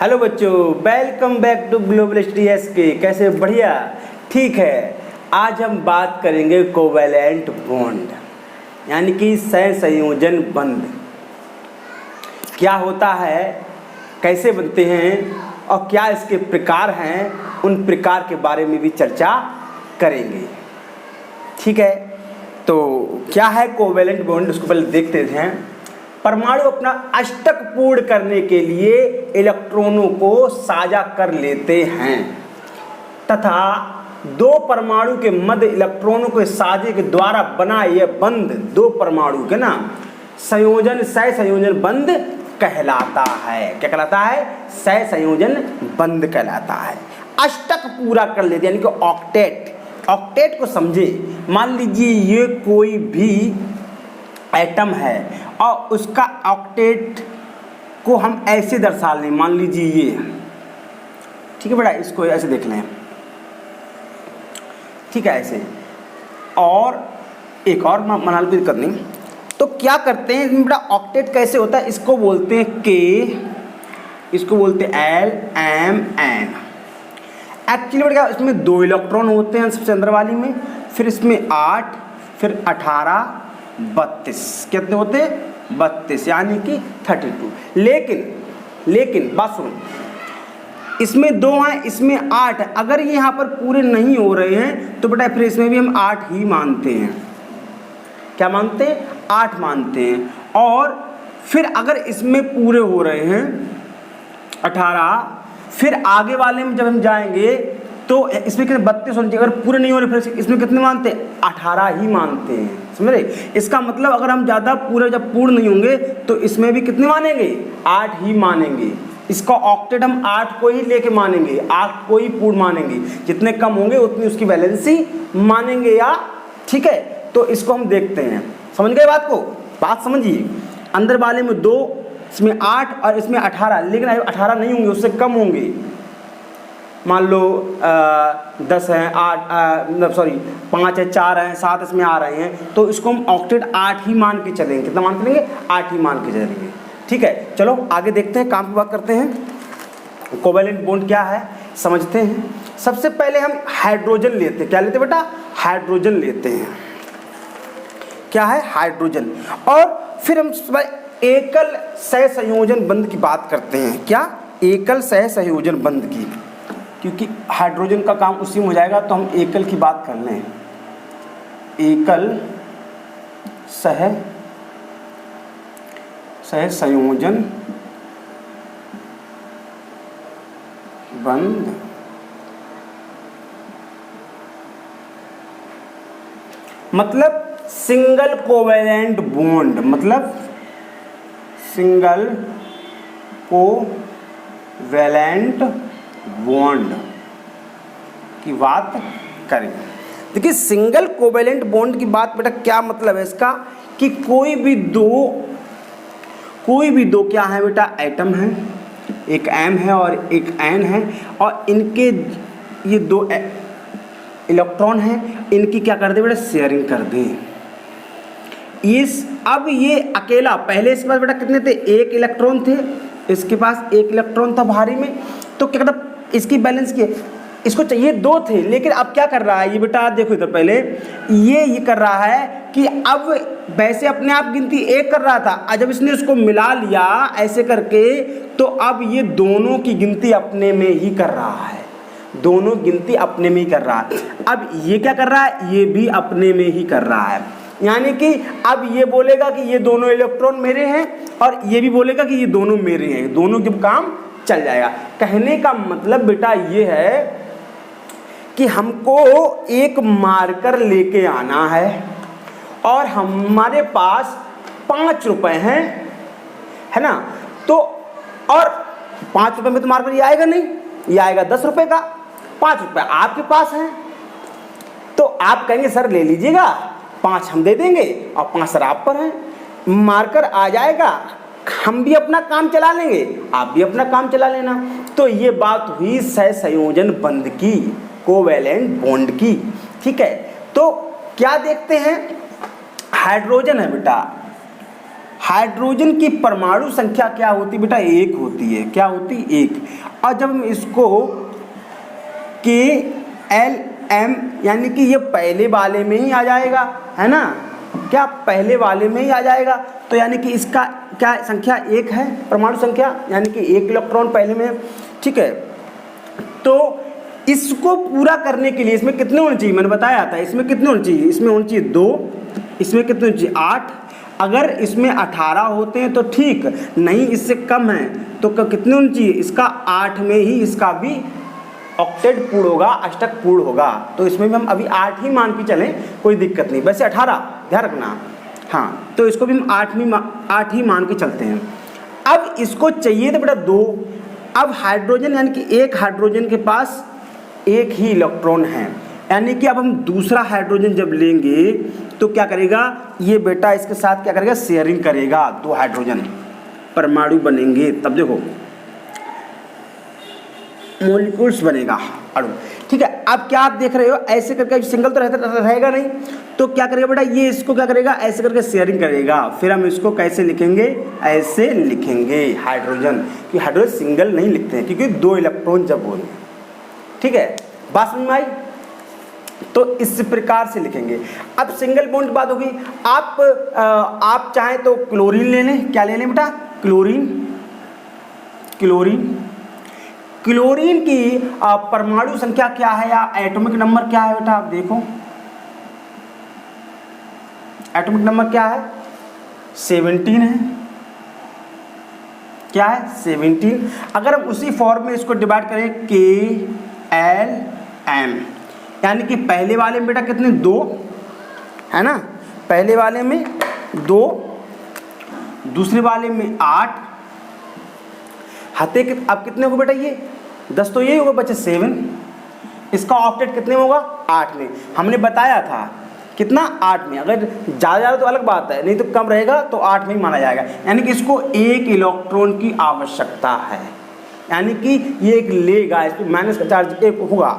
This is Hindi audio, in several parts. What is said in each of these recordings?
हेलो बच्चों, welcome back to global studies के। कैसे? बढ़िया, ठीक है। आज हम बात करेंगे कोवैलेंट बॉन्ड यानी कि सहसंयोजन बंध। क्या होता है, कैसे बनते हैं और क्या इसके प्रकार हैं, उन प्रकार के बारे में भी चर्चा करेंगे। ठीक है, तो क्या है कोवैलेंट बॉन्ड, उसको पहले देखते हैं। परमाणु अपना अष्टक पूर्ण करने के लिए इलेक्ट्रॉनों को साझा कर लेते हैं तथा दो परमाणु के मध्य इलेक्ट्रॉनों के साझे के द्वारा बना यह बंध दो परमाणु के ना सहसंयोजन बंध कहलाता है। क्या कहलाता है? सहसंयोजन बंध कहलाता है। अष्टक पूरा कर लेते यानी कि ऑक्टेट को समझे। मान लीजिए ये कोई भी एटम है और उसका ऑक्टेट को हम ऐसे दर्शा लें। मान लीजिए ये, ठीक है बेटा, इसको ऐसे देख लें, ठीक है, ऐसे। और एक और मनाल करनी, तो क्या करते हैं इसमें बेटा, ऑक्टेट कैसे होता है? इसको बोलते हैं के, इसको बोलते हैं एल एम एन। एक्चुअली बेटा इसमें दो इलेक्ट्रॉन होते हैं सबसे अंदर वाली में, फिर इसमें 8, फिर 18, 32। कितने होते हैं? 32 यानी कि 32। लेकिन बात सुनो, इसमें 2 हैं, इसमें 8 है। अगर ये यहाँ पर पूरे नहीं हो रहे हैं तो बेटा फिर इसमें भी हम 8 ही मानते हैं। क्या मानते हैं? 8 मानते हैं। और फिर अगर इसमें पूरे हो रहे हैं 18, फिर आगे वाले में जब हम जाएंगे तो इसमें कितने 32 होने चाहिए। अगर पूरे नहीं हो रहे फिर इसमें कितने मानते हैं? 18 ही मानते हैं। समझ रहे? इसका मतलब अगर हम ज़्यादा पूरे जब पूर्ण नहीं होंगे तो इसमें भी कितने मानेंगे? 8 ही मानेंगे। इसका ऑक्टेट हम 8 को ही लेके मानेंगे, 8 को ही पूर्ण मानेंगे। जितने कम होंगे उतनी उसकी वैलेंसी मानेंगे या, ठीक है। तो इसको हम देखते हैं, समझ गए बात को? बात समझिए। अंदर वाले में 2, इसमें 8 और इसमें 18, लेकिन 18 नहीं होंगे, उससे कम होंगे। मान लो 10 हैं, 5 है, 4 हैं, 7 इसमें आ रहे हैं, तो इसको हम ऑक्टेट 8 ही मान के चलेंगे। कितना मान के चलेंगे? 8 ही मान के चलेंगे। ठीक है, चलो आगे देखते हैं, काम की बात करते हैं। कोवैलेंट बॉन्ड क्या है समझते हैं। सबसे पहले हम हाइड्रोजन लेते हैं। क्या लेते हैं बेटा? हाइड्रोजन लेते हैं। क्या है? हाइड्रोजन। और फिर हम एकल सहसंयोजन बंध की बात करते हैं। क्या? एकल सहसंयोजन बंध की, क्योंकि हाइड्रोजन का काम उसी में हो जाएगा, तो हम एकल की बात कर लें। एकल सहसंयोजन बंध मतलब सिंगल कोवैलेंट बॉन्ड, मतलब सिंगल कोवैलेंट बॉन्ड की बात करें। देखिए, सिंगल कोवैलेंट बॉन्ड की बात बेटा क्या मतलब है इसका, कि कोई भी दो क्या है बेटा? एटम है, एक एम है और एक एन है, और इनके ये 2 इलेक्ट्रॉन हैं, इनकी क्या कर दे बेटा? शेयरिंग कर दें। अब ये अकेला, पहले इसके पास बेटा कितने थे? 1 इलेक्ट्रॉन थे, इसके पास 1 इलेक्ट्रॉन था भारी में, तो क्या कहता इसकी बैलेंस की, इसको चाहिए 2 थे। लेकिन अब क्या कर रहा है ये बेटा? देखो इधर, पहले ये कर रहा है कि अब वैसे अपने आप गिनती 1 कर रहा था, और जब इसने उसको मिला लिया ऐसे करके, तो अब ये दोनों की गिनती अपने में ही कर रहा है। दोनों गिनती अपने में ही कर रहा है। अब ये क्या कर रहा है? ये भी अपने में ही कर रहा है। यानी कि अब ये बोलेगा कि ये दोनों इलेक्ट्रॉन मेरे हैं, और ये भी बोलेगा कि ये दोनों मेरे हैं। दोनों के काम चल जाएगा। कहने का मतलब बेटा ये है कि हमको एक मार्कर लेके आना है, और हमारे पास 5 रुपए हैं, है ना? तो और 5 रुपए में तो मार्कर ये आएगा नहीं, ये आएगा 10 रुपए का। 5 रुपए आपके पास हैं, तो आप कहेंगे सर ले लीजिएगा, 5 हम दे देंगे और 5 सर आप पर हैं। मार्कर आ जाएगा, हम भी अपना काम चला लेंगे, आप भी अपना काम चला लेना। तो ये बात हुई सहसंयोजन बंध की, कोवैलेंट बॉन्ड की। ठीक है, तो क्या देखते हैं? हाइड्रोजन है बेटा, हाइड्रोजन की परमाणु संख्या क्या होती है बेटा? एक होती है। क्या होती? एक। और जब हम इसको KLM यानी कि ये पहले वाले में ही आ जाएगा, है ना? क्या पहले वाले में ही आ जाएगा? तो यानी कि इसका क्या संख्या एक है, परमाणु संख्या, यानी कि एक इलेक्ट्रॉन पहले में। ठीक है, तो इसको पूरा करने के लिए इसमें कितने होने चाहिए? मैंने बताया था इसमें कितने होने चाहिए? इसमें होने चाहिए 2, इसमें कितने होने चाहिए? 8। अगर इसमें 18 होते हैं तो ठीक, नहीं इससे कम है तो कितने होने चाहिए? इसका 8 में ही इसका भी ऑक्टेट पूर्ण होगा, अष्टक पूर्ण होगा। तो इसमें भी हम अभी 8 ही मान के चलें, कोई दिक्कत नहीं। वैसे 18 ध्यान रखना, हाँ, तो इसको भी हम 8 ही मान के चलते हैं। अब इसको चाहिए तो बेटा 2। अब हाइड्रोजन यानी कि एक हाइड्रोजन के पास एक ही इलेक्ट्रॉन है, यानी कि अब हम दूसरा हाइड्रोजन जब लेंगे तो क्या करेगा ये बेटा? इसके साथ क्या करेगा? शेयरिंग करेगा। 2 हाइड्रोजन परमाणु बनेंगे, तब देखो मॉलिक्यूल्स बनेगा, अणु। ठीक है, अब क्या आप देख रहे हो? ऐसे करके सिंगल तो रहेगा नहीं, तो क्या करेगा बेटा? ये इसको क्या करेगा? ऐसे करके शेयरिंग करेगा। फिर हम इसको कैसे लिखेंगे? ऐसे लिखेंगे हाइड्रोजन, कि हाइड्रोजन सिंगल नहीं लिखते हैं क्योंकि 2 इलेक्ट्रॉन जब होंगे। ठीक है, बात समझ में आई? तो इस प्रकार से लिखेंगे। अब सिंगल बॉन्ड की बात होगी। आप चाहें तो क्लोरीन ले लें। क्या ले लें बेटा? क्लोरीन। क्लोरीन की परमाणु संख्या क्या है या एटॉमिक नंबर क्या है बेटा? आप देखो एटॉमिक नंबर क्या है? 17 है। क्या है? 17। अगर हम उसी फॉर्म में इसको डिवाइड करें KLM, यानी कि पहले वाले में बेटा कितने? 2 है ना? पहले वाले में 2, दूसरे वाले में 8। हते अब कितने होगा बेटा? ये 10 तो यही होगा, बचे 7। इसका ऑक्टेट कितने में होगा? 8 में। हमने बताया था कितना? 8 में। अगर ज़्यादा तो अलग बात है, नहीं तो कम रहेगा तो 8 में ही माना जाएगा। यानी कि इसको 1 इलेक्ट्रॉन की आवश्यकता है, यानी कि ये एक लेगा, इस पर माइनस का चार्ज 1 होगा।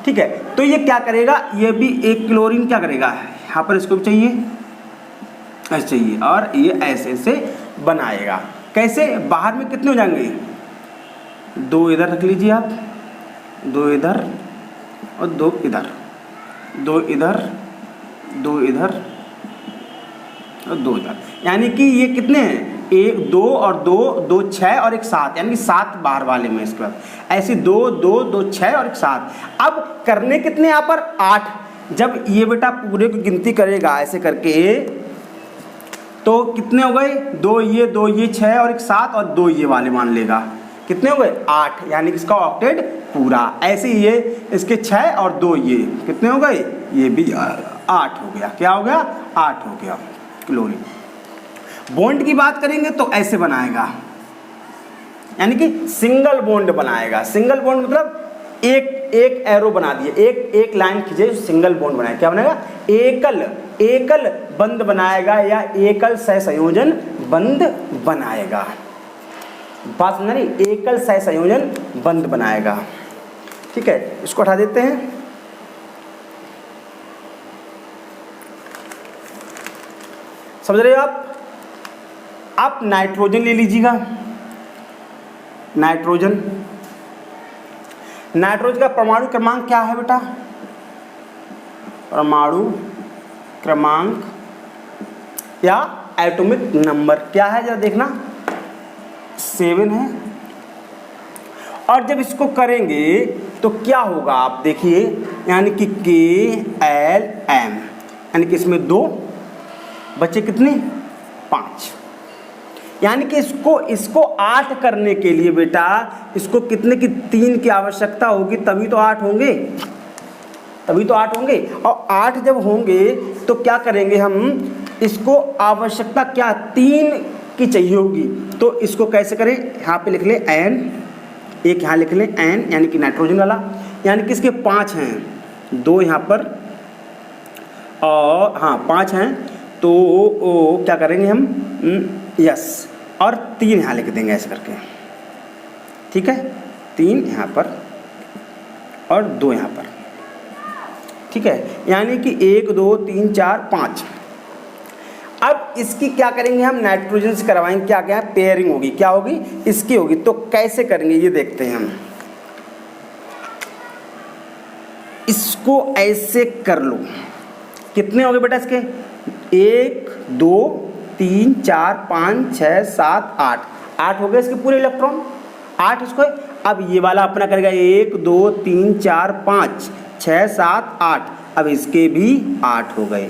ठीक है, तो ये क्या करेगा? ये भी एक क्लोरीन क्या करेगा? यहाँ पर इसको भी चाहिए, ऐसे चाहिए, और ये ऐसे से बनाएगा। कैसे? बाहर में कितने हो जाएंगे? 2 इधर रख लीजिए आप, 2 इधर और 2 इधर, 2 इधर, 2 इधर और 2 इधर, यानी कि ये कितने हैं? 1 2 और 2 2 6 और 1 7, यानी कि 7 बाहर वाले में। इसके बाद ऐसे 2 2 2 6 और 1 7। अब करने कितने यहाँ पर? 8। जब ये बेटा पूरे की गिनती करेगा ऐसे करके तो कितने हो गए? 2 ये 6 और 1 7 और 2 ये वाले मान लेगा। कितने हो गए? 8, यानी कि इसका ऑक्टेट पूरा। ऐसे ही ये इसके 6 और 2 ये कितने हो गए? ये भी 8 हो गया। क्या हो गया? 8 हो गया क्लोरीन। बॉन्ड की बात करेंगे तो ऐसे बनाएगा, यानी कि सिंगल बॉन्ड बनाएगा। सिंगल बॉन्ड मतलब एक एरो बना दिए, एक लाइन खींचे, सिंगल बॉन्ड बनाए। क्या बनेगा? एकल बंध बनाएगा या एकल सहसंयोजन बंध बनाएगा। बात समझ रही? एकल सहसंयोजन बंध बनाएगा। ठीक है, इसको हटा देते हैं। समझ रहे हो आप नाइट्रोजन ले लीजिएगा। नाइट्रोजन का परमाणु क्रमांक क्या है बेटा? परमाणु क्रमांक या एटॉमिक नंबर क्या है? जरा देखना, 7 है। और जब इसको करेंगे तो क्या होगा आप देखिए, यानी कि KLM, यानी कि इसमें 2 बचे कितने? 5। यानी कि इसको 8 करने के लिए बेटा इसको कितने की? 3 की आवश्यकता होगी, तभी तो 8 होंगे, और 8 जब होंगे तो क्या करेंगे हम? इसको आवश्यकता क्या? 3 की चाहिए होगी। तो इसको कैसे करें? यहाँ पे लिख ले N, एक यहाँ लिख ले N, यानी कि नाइट्रोजन वाला, यानी कि इसके 5 हैं, 2 यहाँ पर और हाँ 5 हैं, तो क्या करेंगे हम? यस, और 3 यहाँ लिख देंगे ऐसे करके। ठीक है, 3 यहाँ पर और 2 यहाँ पर। ठीक है, यानी कि 1 2 3 4 5। अब इसकी क्या करेंगे हम, नाइट्रोजन से करवाएंगे, क्या क्या पेयरिंग होगी, क्या होगी, इसकी होगी। तो कैसे करेंगे ये देखते हैं हम। इसको ऐसे कर लो, कितने हो गए बेटा इसके, 1 2 3 4 5 6 7 8, 8 हो गए इसके पूरे इलेक्ट्रॉन, 8 इसको। अब ये वाला अपना करेगा 1 2 3 4 5 6 7 8, अब इसके भी 8 हो गए,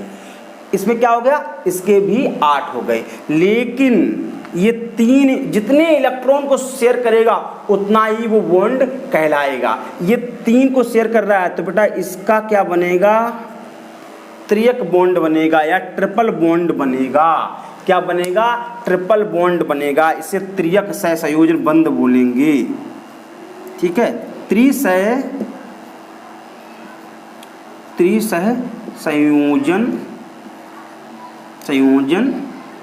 इसमें क्या हो गया, इसके भी 8 हो गए। लेकिन ये 3 जितने इलेक्ट्रॉन को शेयर करेगा उतना ही वो बॉन्ड कहलाएगा। ये 3 को शेयर कर रहा है तो बेटा इसका क्या बनेगा, त्रियक बॉन्ड बनेगा या ट्रिपल बॉन्ड बनेगा। क्या बनेगा, ट्रिपल बॉन्ड बनेगा। इसे त्रियक सहसंयोजन बंध बोलेंगे, ठीक है।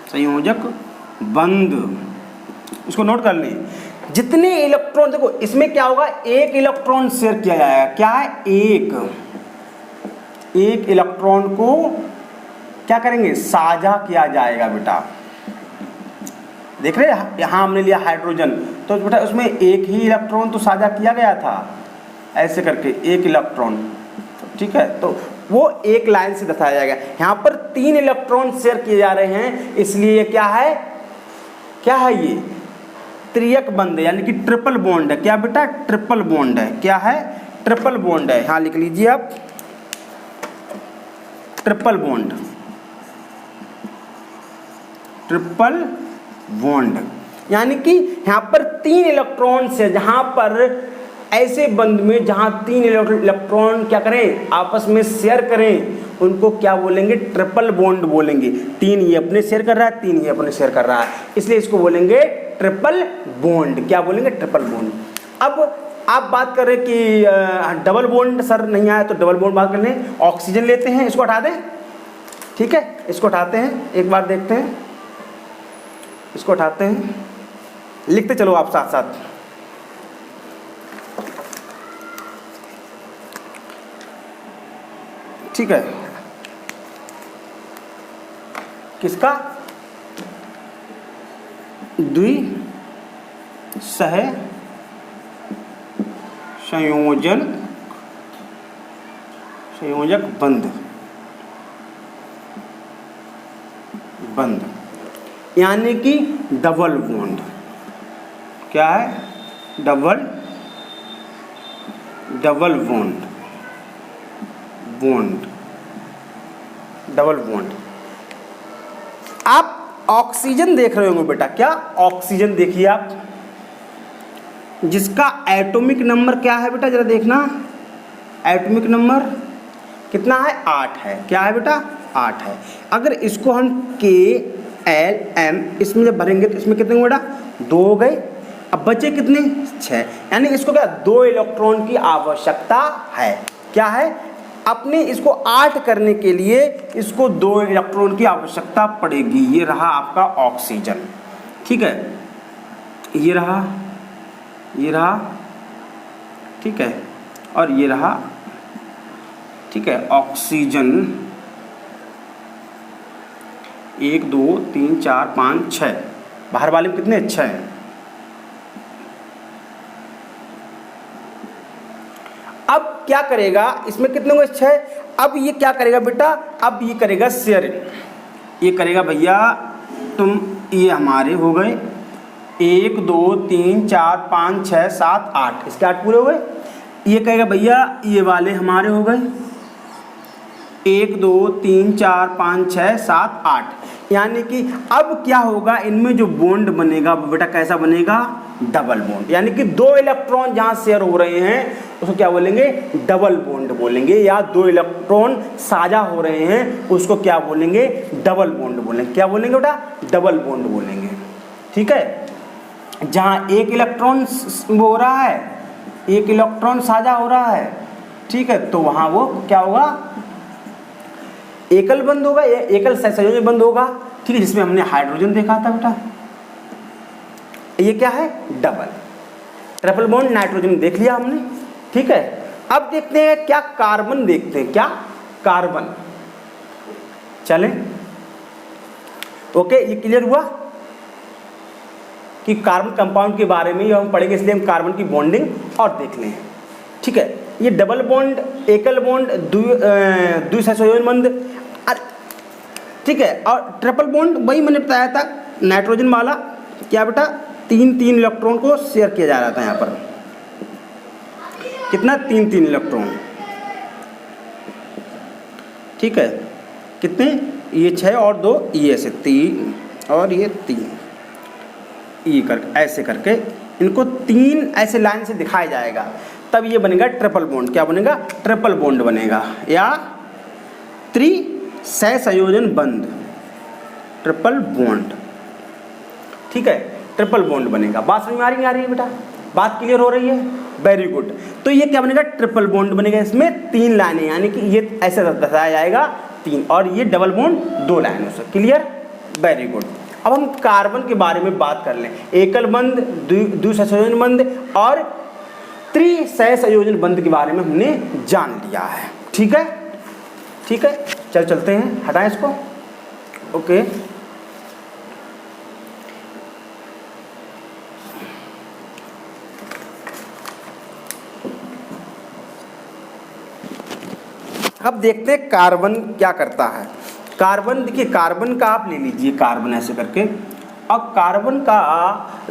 संयोजक बंध, इसको नोट कर लें। जितने इलेक्ट्रॉन, देखो इसमें क्या होगा, एक इलेक्ट्रॉन शेयर किया जाएगा, क्या है, एक इलेक्ट्रॉन को क्या करेंगे, साझा किया जाएगा बेटा। देख रहे हैं, यहां हमने लिया हाइड्रोजन, तो बेटा उसमें एक ही इलेक्ट्रॉन तो साझा किया गया था, ऐसे करके एक इलेक्ट्रॉन, ठीक है। तो वो एक लाइन से दर्शाया जाएगा। यहाँ पर 3 इलेक्ट्रॉन शेयर किए जा रहे हैं, इसलिए क्या है, ये त्रियक बंध है, यानी कि ट्रिपल बॉन्ड है। क्या बेटा, ट्रिपल बॉन्ड है। क्या है, ट्रिपल बॉन्ड है। हाँ लिख लीजिए आप, ट्रिपल बॉन्ड, ट्रिपल बॉन्ड, यानी कि यहाँ पर 3 इलेक्ट्रॉन से, जहाँ पर ऐसे बंध में जहाँ 3 इलेक्ट्रॉन क्या करें, आपस में शेयर करें, उनको क्या बोलेंगे, ट्रिपल बॉन्ड बोलेंगे। 3 ये अपने शेयर कर रहा है, 3 ये अपने शेयर कर रहा है, इसलिए इसको बोलेंगे ट्रिपल बॉन्ड। क्या बोलेंगे, ट्रिपल बॉन्ड। अब आप बात कर रहे कि डबल बॉन्ड सर नहीं आया, तो डबल बॉन्ड बात कर लें। ऑक्सीजन लेते हैं, इसको हटा दें, ठीक है, इसको उठाते हैं, एक बार देखते हैं, इसको उठाते हैं, लिखते चलो आप साथ साथ। ठीक है, किसका, द्विसह संयोजक बंध, यानी कि डबल बॉन्ड। क्या है, डबल बॉन्ड, डबल बॉन्ड। आप ऑक्सीजन देख रहे होंगे बेटा, क्या, ऑक्सीजन देखिए आप, जिसका एटॉमिक नंबर क्या है बेटा, जरा देखना, एटॉमिक नंबर कितना है, 8 है। क्या है बेटा, 8 है। अगर इसको हम KLM इसमें जब भरेंगे तो इसमें कितने बेटा, 2 हो गए, अब बचे कितने, 6, यानी इसको क्या 2 इलेक्ट्रॉन की आवश्यकता है। क्या है, अपने इसको 8 करने के लिए इसको 2 इलेक्ट्रॉन की आवश्यकता पड़ेगी। ये रहा आपका ऑक्सीजन, ठीक है, ये रहा, ठीक है, और ये रहा, ठीक है, ऑक्सीजन 1 2 3 4 5 6, बाहर वाले में कितने, 6 हैं। अब क्या करेगा, इसमें कितने होंगे, 6। अब ये क्या करेगा बेटा, अब ये करेगा शेयरिंग, ये करेगा भैया तुम, ये हमारे हो गए 1 2 3 4 5 6 7 8, इसके 8 पूरे हो गए। ये कहेगा भैया ये वाले हमारे हो गए 1 2 3 4 5 6 7 8, यानी कि अब क्या होगा, इनमें जो बॉन्ड बनेगा वो बेटा कैसा बनेगा, डबल बॉन्ड, यानी कि 2 इलेक्ट्रॉन जहाँ शेयर हो रहे हैं उसको क्या बोलेंगे, डबल बॉन्ड बोलेंगे, या 2 इलेक्ट्रॉन साझा हो रहे हैं उसको क्या बोलेंगे, डबल बॉन्ड बोलेंगे। क्या बोलेंगे बेटा, डबल बॉन्ड बोलेंगे, ठीक है। जहाँ एक इलेक्ट्रॉन वो हो रहा है, एक इलेक्ट्रॉन साझा हो रहा है, ठीक है, तो वहाँ वो क्या होगा, एकल बंध होगा, एकल संयोजक बंध होगा, ठीक है, जिसमें हमने हाइड्रोजन देखा था बेटा। ये क्या है, डबल, ट्रिपल बॉन्ड नाइट्रोजन देख लिया हमने, ठीक है। अब देखते हैं क्या कार्बन, देखते हैं क्या कार्बन, चलें। ओके, ये क्लियर हुआ कि कार्बन कंपाउंड के बारे में हम पढ़ेंगे, इसलिए हम कार्बन की बॉन्डिंग और देख लें। ठीक है, ये डबल बॉन्ड, एकल बॉन्ड, द्विसंयोजन बंध, ठीक है, और ट्रिपल बॉन्ड वही मैंने बताया था नाइट्रोजन वाला, क्या बेटा 3 इलेक्ट्रॉन को शेयर किया जा रहा था यहाँ पर, कितना 3 इलेक्ट्रॉन, ठीक है, कितने, ये 6 और 2 ये से 3 और ये 3, ये करके ऐसे करके इनको 3 ऐसे लाइन से दिखाया जाएगा, तब ये बनेगा ट्रिपल बॉन्ड। क्या बनेगा? ट्रिपल बॉन्ड बनेगा, या त्रिसंयोजन बंध, ट्रिपल बॉन्ड। ठीक है, ट्रिपल बॉन्ड बनेगा। बात समझ में आ रही नहीं आ रही है बेटा? बात क्लियर हो रही है? Very good. तो ये क्या बनेगा? ट्रिपल बॉन्ड बनेगा। इसमें 3 लाइनें, यानी कि ये ऐसे दर्शाया जाएगा 3, और ये डबल बॉन्ड 2 लाइनों से। क्लियर? Very good. अब हम कार्बन के बारे में बात कर लें। एकल बंध, द्विसंयोजन बंध और त्रिसंयोजन बंध के बारे में हमने जान लिया है। ठीक है, ठीक है, चलते हैं, हटाएं इसको। ओके, अब देखते हैं कार्बन क्या करता है। कार्बन, देखिए कार्बन का आप ले लीजिए, कार्बन ऐसे करके, अब कार्बन का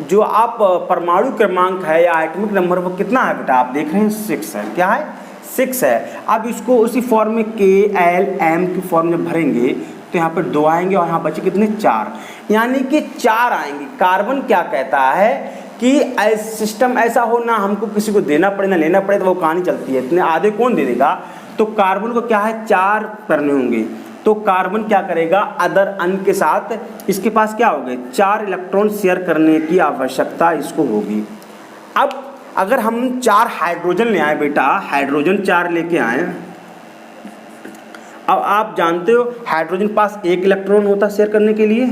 जो आप परमाणु क्रमांक है या एटॉमिक नंबर वो कितना है बेटा? आप देख रहे हैं 6 है। क्या है? 6 है। अब इसको उसी फॉर्म में KLM की फॉर्म में भरेंगे तो यहाँ पर 2 आएंगे और यहाँ बचे कितने? 4, यानी कि 4 आएंगे। कार्बन क्या कहता है कि सिस्टम ऐसा हो ना हमको किसी को देना पड़े ना लेना पड़े, तो वो कहानी चलती है, इतने आधे कौन दे देगा। तो कार्बन को क्या है? 4 करने होंगे। तो कार्बन क्या करेगा? अदर अन के साथ इसके पास क्या हो गए? 4 इलेक्ट्रॉन शेयर करने की आवश्यकता इसको होगी। अब अगर हम 4 हाइड्रोजन ले आए बेटा, हाइड्रोजन 4 लेके आए, अब आप जानते हो हाइड्रोजन पास 1 इलेक्ट्रॉन होता शेयर करने के लिए।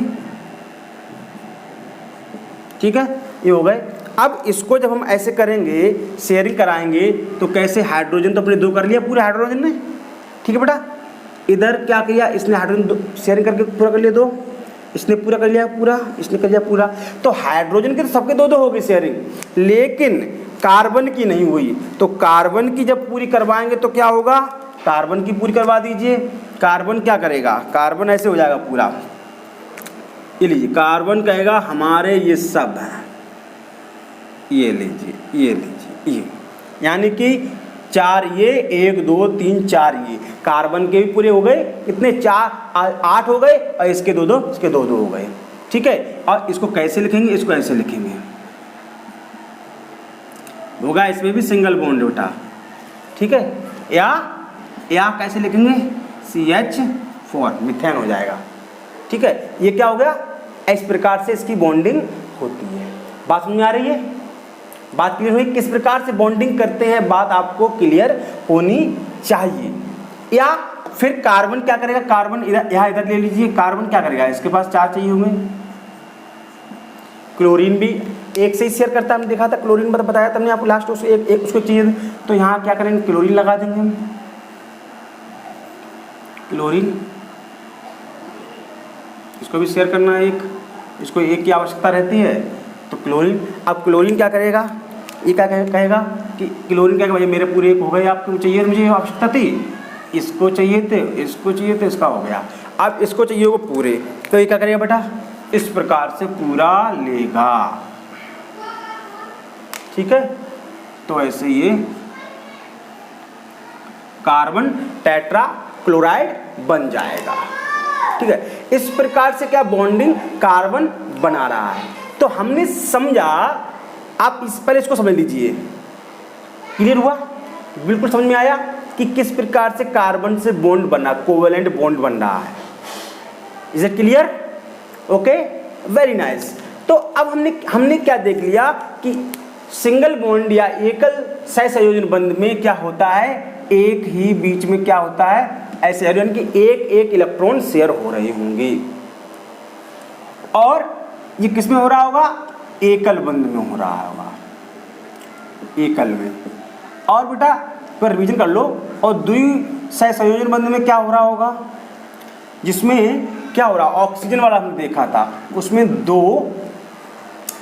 ठीक है, ये हो गए। अब इसको जब हम ऐसे करेंगे, शेयरिंग कराएंगे, तो कैसे? हाइड्रोजन तो अपने 2 कर लिया पूरे हाइड्रोजन ने। ठीक है बेटा, इधर क्या किया इसने? हाइड्रोजन शेयरिंग करके पूरा कर लिया 2, इसने पूरा कर लिया पूरा, इसने कर लिया पूरा। तो हाइड्रोजन के तो सबके 2-2 हो गई शेयरिंग, लेकिन कार्बन की नहीं हुई। तो कार्बन की जब पूरी करवाएंगे तो क्या होगा? कार्बन की पूरी करवा दीजिए। कार्बन क्या करेगा? कार्बन ऐसे हो जाएगा पूरा, ये लीजिए, कार्बन कहेगा हमारे ये सब हैं, ये लीजिए, ये लीजिए, ये, यानी कि 4 ये, 1 2 3 4 ये, कार्बन के भी पूरे हो गए। कितने? 4 8 हो गए, और इसके 2-2, इसके 2-2 हो गए। ठीक है, और इसको कैसे लिखेंगे? इसको ऐसे लिखेंगे, होगा इसमें भी सिंगल बॉन्ड बेटा। ठीक है, या कैसे लिखेंगे? CH4, मिथेन हो जाएगा। ठीक है, ये क्या हो गया? इस प्रकार से इसकी बॉन्डिंग होती है। बात समझ में आ रही है? बात क्लियर हुई? किस प्रकार से बॉन्डिंग करते हैं, बात आपको क्लियर होनी चाहिए। या फिर कार्बन क्या करेगा? कार्बन यहाँ इधर ले लीजिए, कार्बन क्या करेगा? इसके पास 4 चाहिए होंगे। क्लोरीन भी 1 से ही शेयर करता है, हमने देखा था, क्लोरीन बताया था हमने आपको लास्ट, उसको एक उसको चाहिए। तो यहाँ क्या करेंगे? क्लोरीन लगा देंगे हम, क्लोरीन, इसको भी शेयर करना है 1, इसको 1 की आवश्यकता रहती है, तो क्लोरीन। अब क्लोरीन क्या करेगा? ये क्या कहेगा कि क्लोरीन क्या कहेगा? मेरे पूरे 1 हो गए, आपको चाहिए, मुझे आवश्यकता थी, इसको चाहिए थे, इसको चाहिए थे, इसका हो गया। अब इसको चाहिए वो पूरे, तो ये क्या करेगा बेटा? इस प्रकार से पूरा लेगा। ठीक है, तो ऐसे ये कार्बन टेट्रा क्लोराइड बन जाएगा। ठीक है, इस प्रकार से क्या बॉन्डिंग कार्बन बना रहा है। तो हमने समझा, आप इस पर इसको समझ लीजिए। क्लियर हुआ? बिल्कुल समझ में आया कि किस प्रकार से कार्बन से बॉन्ड बना, कोवेलेंट बॉन्ड बन रहा है। Is it clear? Okay, very nice. तो अब हमने क्या देख लिया कि सिंगल बॉन्ड या एकल सहसंयोजन बंध में क्या होता है? एक ही बीच में क्या होता है? ऐसे यानी कि एक इलेक्ट्रॉन शेयर हो रहे होंगे। और ये किस में हो रहा होगा? एकल बंध में हो रहा होगा, एकल में। और बेटा पर रिवीजन कर लो। और द्विसंयोजन बंध में क्या हो रहा होगा? जिसमें क्या हो रहा, ऑक्सीजन वाला हमने देखा था, उसमें 2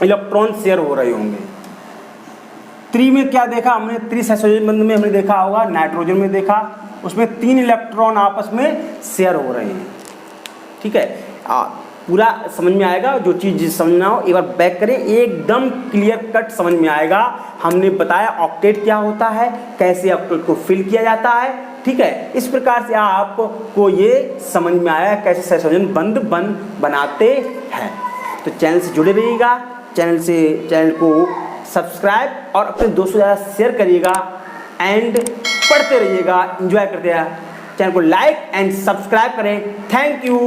इलेक्ट्रॉन शेयर हो रहे होंगे। 3 में क्या देखा हमने, त्रिसहसंयोजन बंध में हमने देखा होगा, नाइट्रोजन में देखा, उसमें 3 इलेक्ट्रॉन आपस में शेयर हो रहे हैं। ठीक है, पूरा समझ में आएगा, जो चीज़ समझना हो एक बार बैक करें, एकदम क्लियर कट समझ में आएगा। हमने बताया ऑक्टेट क्या होता है, कैसे ऑक्टेट को फिल किया जाता है। ठीक है, इस प्रकार से आपको ये समझ में आया कैसे सहसंयोजन बंध बनाते हैं। तो चैनल से जुड़े रहिएगा, चैनल को सब्सक्राइब और अपने दोस्तों के साथ शेयर करिएगा एंड पढ़ते रहिएगा, एंजॉय करते रहिएगा। चैनल को लाइक एंड सब्सक्राइब करें। Thank you.